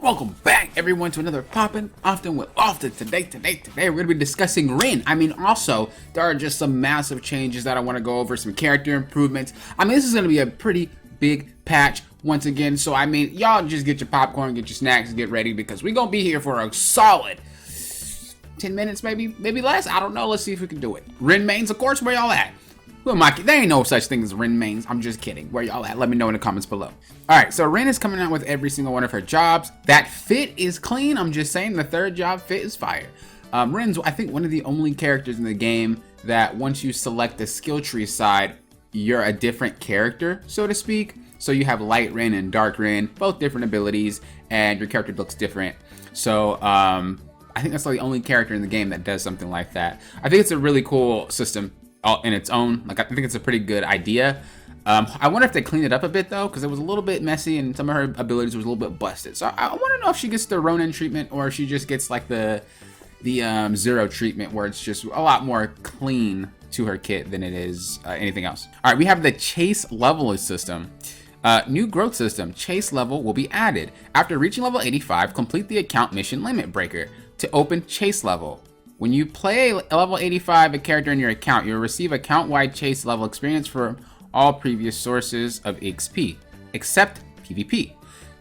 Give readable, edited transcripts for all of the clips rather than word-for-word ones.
Welcome back, everyone, to another Poppin' Often with Often. Today, we're going to be discussing Rin. Also, there are just some massive changes that I want to go over, some character improvements. This is going to be a pretty big patch once again. So, y'all just get your popcorn, get your snacks, get ready, because we're going to be here for a solid 10 minutes, maybe less. I don't know. Let's see if we can do it. Rin mains, of course, where y'all at? Who am I? There ain't no such thing as Rin mains. I'm just kidding. Where y'all at? Let me know in the comments below. Alright, so Rin is coming out with every single one of her jobs. That fit is clean. I'm just saying the third job fit is fire. Rin's, I think, one of the only characters in the game that once you select the skill tree side, you're a different character, so to speak. So you have Light Rin and Dark Rin, both different abilities, and your character looks different. So, I think that's the only character in the game that does something like that. I think it's a really cool system all in its own. I think it's a pretty good idea. I wonder if they cleaned it up a bit though, because it was a little bit messy and some of her abilities was a little bit busted. So I want to know if she gets the Ronin treatment or if she just gets like the Zero treatment, where it's just a lot more clean to her kit than it is anything else. All right, we have the chase level system. New growth system. Chase level will be added. After reaching level 85, complete the account mission limit breaker to open chase level. When you play a level 85 character in your account, you'll receive account-wide chase level experience for all previous sources of XP, except PvP.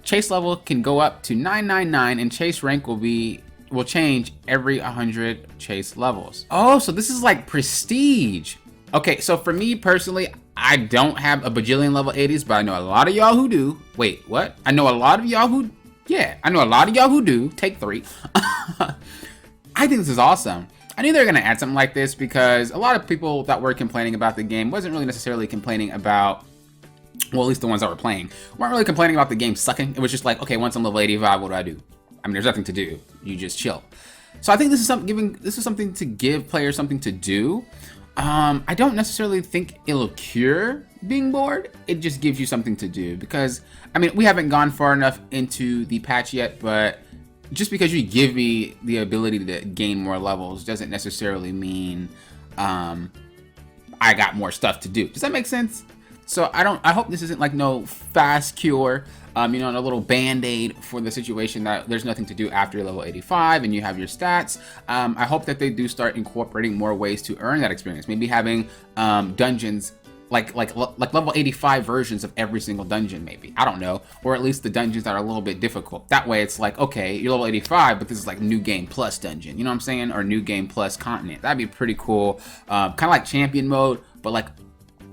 Chase level can go up to 999, and chase rank will change every 100 chase levels. Oh, so this is like prestige. Okay, so for me personally, I don't have a bajillion level 80s, but I know a lot of y'all who do. Wait, what? I know a lot of y'all who do. Take 3. I think this is awesome. I knew they were going to add something like this because a lot of people that were complaining about the game wasn't really necessarily complaining about, well, at least the ones that were playing, weren't really complaining about the game sucking. It was just like, okay, once I'm level 85, what do I do? There's nothing to do. You just chill. So I think this is something to give players something to do. I don't necessarily think it'll cure being bored. It just gives you something to do because, we haven't gone far enough into the patch yet, but just because you give me the ability to gain more levels doesn't necessarily mean I got more stuff to do. Does that make sense? So I hope this isn't like no fast cure, a little band-aid for the situation that there's nothing to do after level 85 and you have your stats. I hope that they do start incorporating more ways to earn that experience. Maybe having dungeons like level 85 versions of every single dungeon, maybe. I don't know. Or at least the dungeons that are a little bit difficult. That way it's like, okay, you're level 85, but this is like new game plus dungeon. You know what I'm saying? Or new game plus continent. That'd be pretty cool. Kind of like champion mode, but like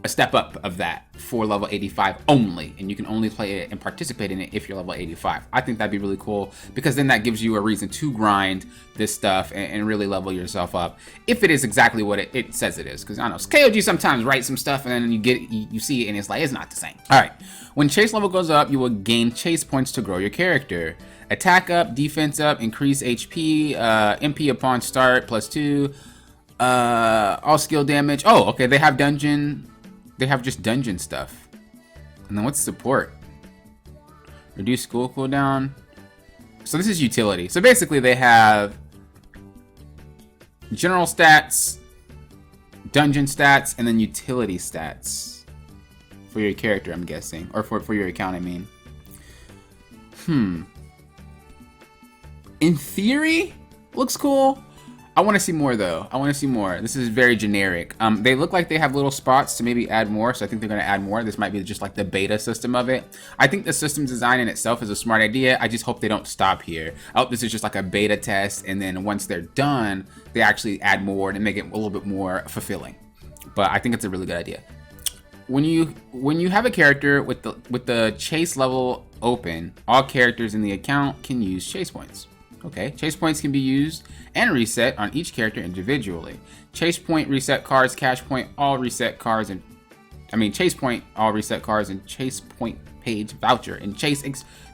a step up of that for level 85 only, and you can only play it and participate in it if you're level 85. I think that'd be really cool because then that gives you a reason to grind this stuff and really level yourself up if it is exactly what it says it is. Because I know KOG sometimes writes some stuff and then you see it and it's like it's not the same. All right, when chase level goes up, you will gain chase points to grow your character. Attack up, defense up, increase HP, MP upon start +2, all skill damage. Oh, okay, they have just dungeon stuff. And then what's support? Reduce school cooldown. So this is utility. So basically they have general stats, dungeon stats, and then utility stats for your character, I'm guessing. Or for your account, In theory, looks cool. I want to see more though. This is very generic. They look like they have little spots to maybe add more, so I think they're going to add more. This might be just like the beta system of it. I think the system design in itself is a smart idea. I just hope they don't stop here. I hope this is just like a beta test, and then once they're done, they actually add more and make it a little bit more fulfilling. But I think it's a really good idea. When you have a character with the chase level open, all characters in the account can use chase points. Okay, chase points can be used and reset on each character individually. Chase point reset cards, cash point all reset cards, and chase point all reset cards, and chase point page voucher and chase.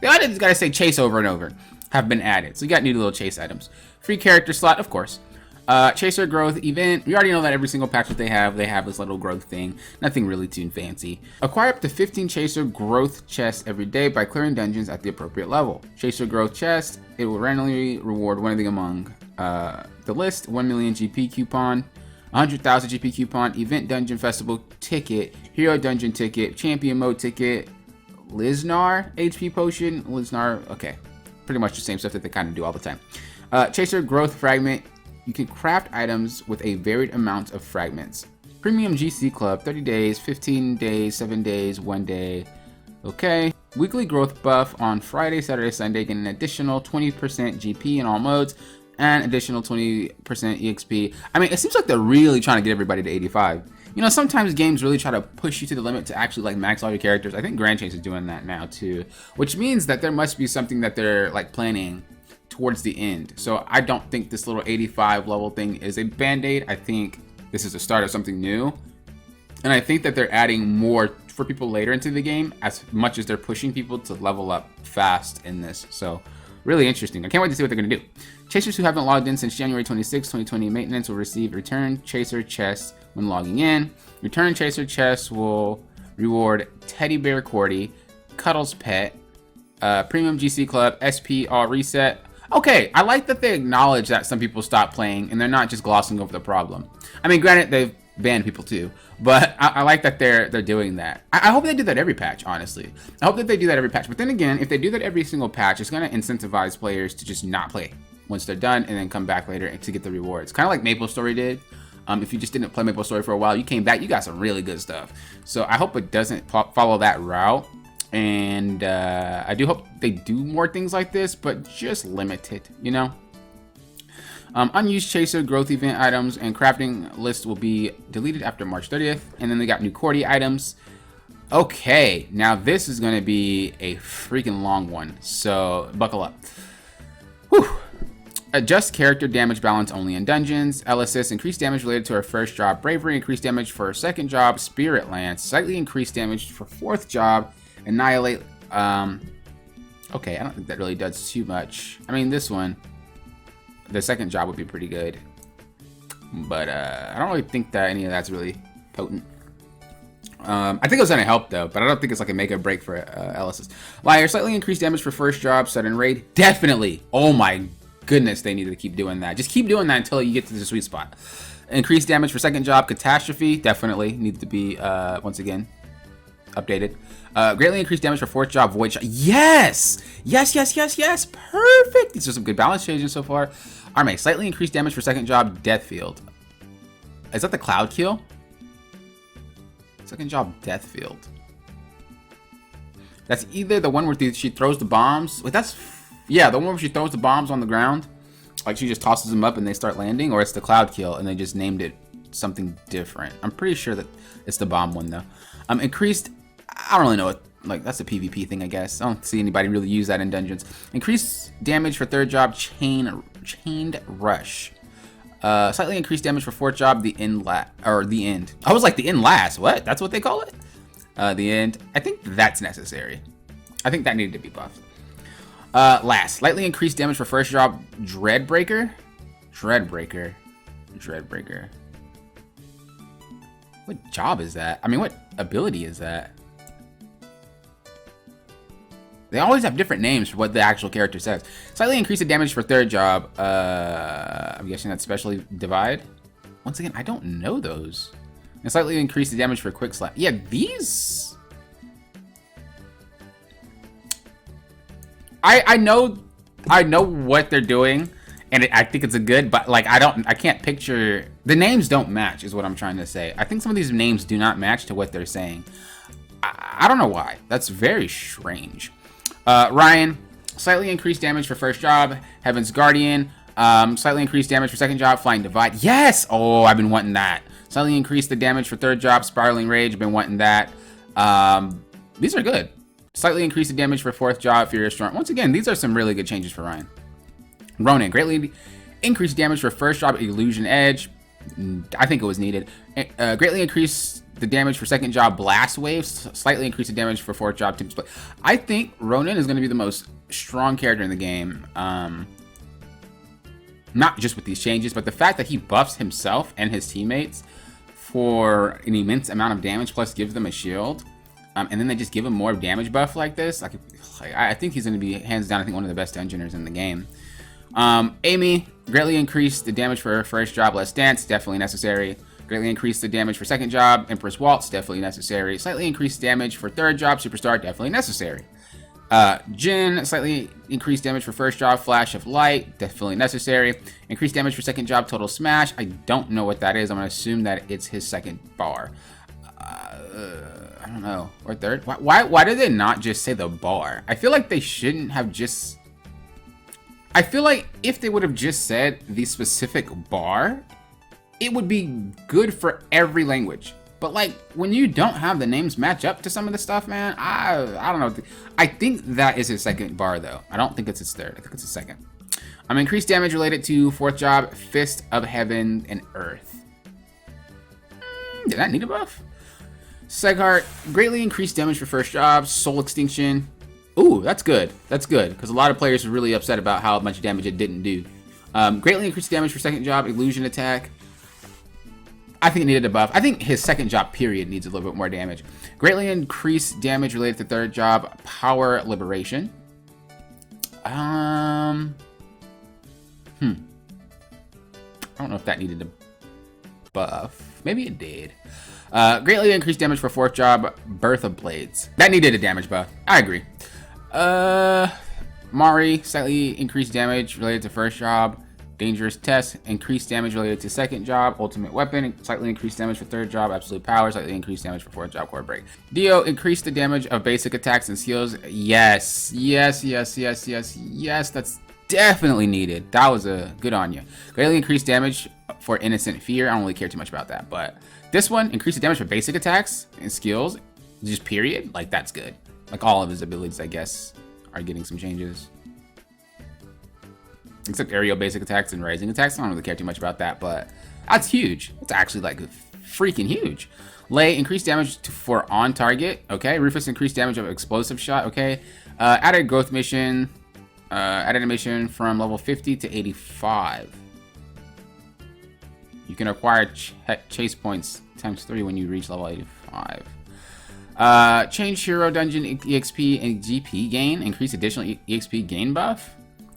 They all just gotta say chase over and over. Have been added, so you got new little chase items. Free character slot, of course. Chaser growth event. We already know that every single patch that they have this little growth thing. Nothing really too fancy. Acquire up to 15 chaser growth chests every day by clearing dungeons at the appropriate level. Chaser growth chest. It will randomly reward one of the among the list. 1 million GP coupon, 100,000 GP coupon, event dungeon festival ticket, hero dungeon ticket, champion mode ticket, Liznar HP potion. Okay. pretty much the same stuff that they kind of do all the time. Chaser Growth Fragment. You can craft items with a varied amount of fragments. Premium GC Club, 30 days, 15 days, 7 days, 1 day. Okay. Weekly growth buff on Friday, Saturday, Sunday, get an additional 20% GP in all modes and additional 20% EXP. I mean, it seems like they're really trying to get everybody to 85. You know, sometimes games really try to push you to the limit to actually like max all your characters. I think Grand Chase is doing that now too, which means that there must be something that they're like planning towards the end. So I don't think this little 85 level thing is a band-aid. I think this is the start of something new. And I think that they're adding more for people later into the game as much as they're pushing people to level up fast in this. So really interesting. I can't wait to see what they're going to do. Chasers who haven't logged in since January 26, 2020 maintenance will receive return chaser chests when logging in. Return chaser chests will reward Teddy Bear Cordy, Cuddles Pet, Premium GC Club, SP all reset. Okay, I like that they acknowledge that some people stop playing and they're not just glossing over the problem. I mean, granted, they've banned people too, but I like that they're doing that. I hope they do that every patch, honestly. I hope that they do that every patch. But then again, if they do that every single patch, it's going to incentivize players to just not play once they're done and then come back later to get the rewards. Kind of like MapleStory did. If you just didn't play MapleStory for a while, you came back, you got some really good stuff. So I hope it doesn't follow that route. And I do hope they do more things like this, but just limited, you know? Unused Chaser growth event items and crafting list will be deleted after March 30th. And then they got new Cordy items. Okay, now this is going to be a freaking long one, so buckle up. Whew. Adjust character damage balance only in dungeons. LSS increased damage related to her first job. Bravery increased damage for her second job. Spirit Lance slightly increased damage for fourth job. Annihilate. Okay, I don't think that really does too much. I mean, this one, the second job would be pretty good, but I don't really think that any of that's really potent. I think it was gonna help though, but I don't think it's like a make or break for LSS. Liar slightly increased damage for first job. Sudden raid, definitely. Oh my goodness, they need to keep doing that. Just keep doing that until you get to the sweet spot. Increased damage for second job. Catastrophe, definitely need to be once again updated. Greatly increased damage for fourth job. Void shot. Yes! Yes, yes, yes, yes. Perfect. These are some good balance changes so far. Arme, slightly increased damage for second job. Death Field. Is that the cloud kill? Second job, Death Field. That's either the one where she throws the bombs. Wait, that's... Yeah, the one where she throws the bombs on the ground. Like she just tosses them up and they start landing. Or it's the cloud kill and they just named it something different. I'm pretty sure that it's the bomb one though. Increased... I don't really know what, like, that's a PvP thing, I guess. I don't see anybody really use that in dungeons. Increased damage for third job, Chained Rush. Slightly increased damage for fourth job, the end. I was like, the end last. What? That's what they call it? The end. I think that's necessary. I think that needed to be buffed. Last, slightly increased damage for first job, Dreadbreaker. Dreadbreaker. What job is that? I mean, what ability is that? They always have different names for what the actual character says. Slightly increase the damage for third job. I'm guessing that's specially divide. Once again, I don't know those. And slightly increase the damage for quick slap. Yeah, these. I know what they're doing, and I think it's a good. But like, I can't picture. The names don't match, is what I'm trying to say. I think some of these names do not match to what they're saying. I don't know why. That's very strange. Ryan, slightly increased damage for first job. Heaven's Guardian, slightly increased damage for second job. Flying Divide. Yes! Oh, I've been wanting that. Slightly increased the damage for third job. Spiraling Rage. Been wanting that. These are good. Slightly increased the damage for fourth job. Furious Storm. Once again, these are some really good changes for Ryan. Ronin, greatly increased damage for first job. Illusion Edge. I think it was needed. Greatly increased the damage for second job, Blast Waves. Slightly increased the damage for fourth job, Team Split. I think Ronin is going to be the most strong character in the game. Not just with these changes, but the fact that he buffs himself and his teammates for an immense amount of damage, plus gives them a shield. And then they just give him more damage buff like this. Like I think he's going to be, hands down, I think one of the best dungeoners in the game. Amy, greatly increased the damage for her first job, Let's Dance. Definitely necessary. Greatly increased the damage for second job, Empress Waltz, definitely necessary. Slightly increased damage for third job, Superstar, definitely necessary. Jin, slightly increased damage for first job, flash of light, definitely necessary. Increased damage for second job, total smash. I don't know what that is. I'm gonna assume that it's his second bar. I don't know. Or third. Why did they not just say the bar? I feel like they shouldn't have just. I feel like if they would have just said the specific bar, it would be good for every language. But like when you don't have the names match up to some of the stuff, man, I don't know. I think that is his second bar though. I don't think it's his third. I think it's his second. Increased damage related to fourth job, Fist of Heaven and Earth. Did that need a buff? Segheart, greatly increased damage for first job, Soul Extinction. Ooh, that's good. That's good because a lot of players were really upset about how much damage it didn't do. Greatly increased damage for second job, Illusion Attack. I think it needed a buff. I think his second job period needs a little bit more damage. Greatly increased damage related to third job, Power Liberation. I don't know if that needed a buff. Maybe it did. Greatly increased damage for fourth job, Birth of Blades. That needed a damage buff. I agree. Mari, slightly increased damage related to first job, Dangerous Test, increased damage related to second job, Ultimate Weapon, slightly increased damage for third job, Absolute Power, slightly increased damage for fourth job, Core Break. Dio, increased the damage of basic attacks and skills. Yes, that's definitely needed. That was a good on you. Greatly increased damage for Innocent Fear. I don't really care too much about that, but this one, increased the damage for basic attacks and skills, just period. Like that's good. Like all of his abilities, I guess, are getting some changes. Except aerial basic attacks and rising attacks. I don't really care too much about that, but that's huge. It's actually like freaking huge. Lei, increased damage for on target. Okay. Rufus, increased damage of explosive shot. Okay. Added growth mission. Added a mission from level 50 to 85. You can acquire chase points ×3 when you reach level 85. Change hero dungeon EXP and GP gain. Increase additional EXP gain buff.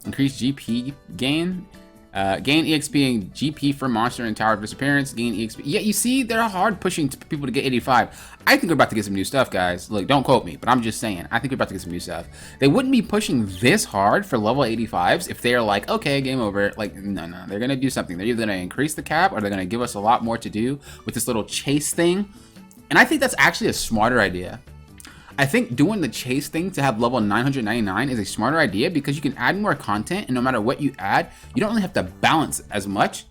Increase GP gain. Gain EXP and GP for monster and tower of disappearance. Gain EXP. Yeah, you see, they're hard pushing people to get 85. I think we're about to get some new stuff, guys. Look, don't quote me, but I'm just saying. I think we're about to get some new stuff. They wouldn't be pushing this hard for level 85s if they're like, okay, game over. Like, no. They're going to do something. They're either going to increase the cap or they're going to give us a lot more to do with this little chase thing. And I think that's actually a smarter idea. I think doing the chase thing to have level 999 is a smarter idea because you can add more content, and no matter what you add, you don't really have to balance as much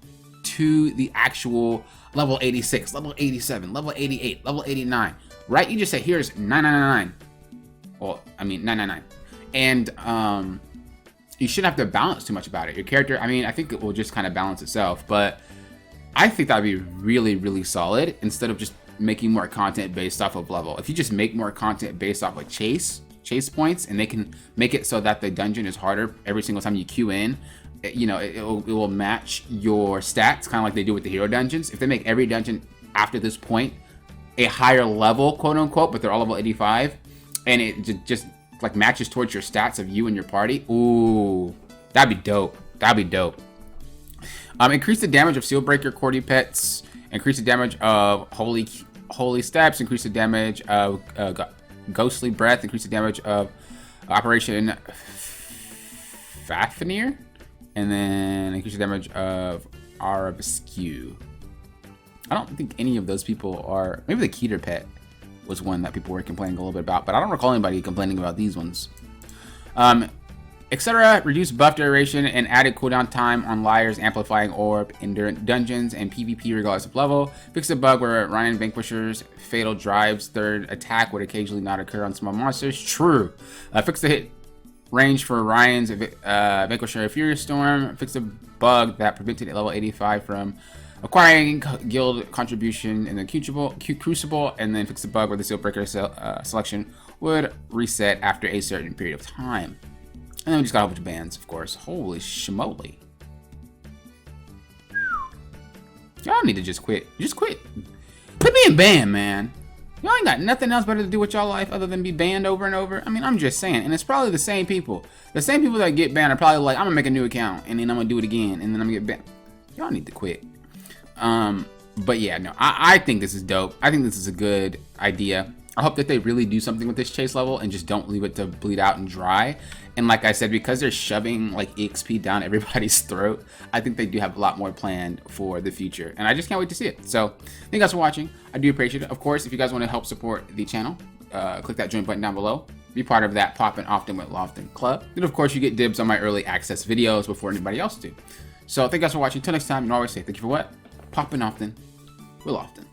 to the actual level 86, level 87, level 88, level 89, right? You just say, here's 999. Well, I mean, 999. And you shouldn't have to balance too much about it. Your character, I mean, I think it will just kind of balance itself, but I think that would be really, really solid instead of just making more content based off of level. If you just make more content based off of chase points, and they can make it so that the dungeon is harder every single time you queue in, you know, it will match your stats, kind of like they do with the hero dungeons. If they make every dungeon after this point a higher level, quote unquote, but they're all level 85, and it just like matches towards your stats of you and your party, ooh, that'd be dope. That'd be dope. Increase the damage of Sealbreaker Cordy Pets. Increase the damage of Holy Steps. Increase the damage of Ghostly Breath. Increase the damage of Operation Fafnir. And then increase the damage of Arabesque. I don't think any of those people are... Maybe the Keter Pet was one that people were complaining a little bit about, but I don't recall anybody complaining about these ones. Etc. Reduce buff duration and added cooldown time on Liar's Amplifying Orb in dungeons and PvP regardless of level. Fix a bug where Ryan Vanquisher's Fatal Drive's third attack would occasionally not occur on small monsters. True. Fix the hit range for Ryan's Vanquisher Furious Storm. Fix a bug that prevented level 85 from acquiring guild contribution in the Crucible. And then fix the bug where the Sealbreaker selection would reset after a certain period of time. And then we just got a whole bunch of bans, of course. Holy schmoly. Y'all need to just quit. Just quit. Quit being banned, man. Y'all ain't got nothing else better to do with y'all life other than be banned over and over. I mean, I'm just saying. And it's probably the same people. The same people that get banned are probably like, I'm gonna make a new account, and then I'm gonna do it again, and then I'm gonna get banned. Y'all need to quit. But yeah, no, I think this is dope. I think this is a good idea. I hope that they really do something with this chase level and just don't leave it to bleed out and dry. And like I said, because they're shoving like EXP down everybody's throat, I think they do have a lot more planned for the future. And I just can't wait to see it. So thank you guys for watching. I do appreciate it. Of course, if you guys want to help support the channel, click that join button down below. Be part of that Poppin' Often with Lofton club. And of course, you get dibs on my early access videos before anybody else do. So thank you guys for watching. Until next time, and always say thank you for what? Poppin' Often with Lofton.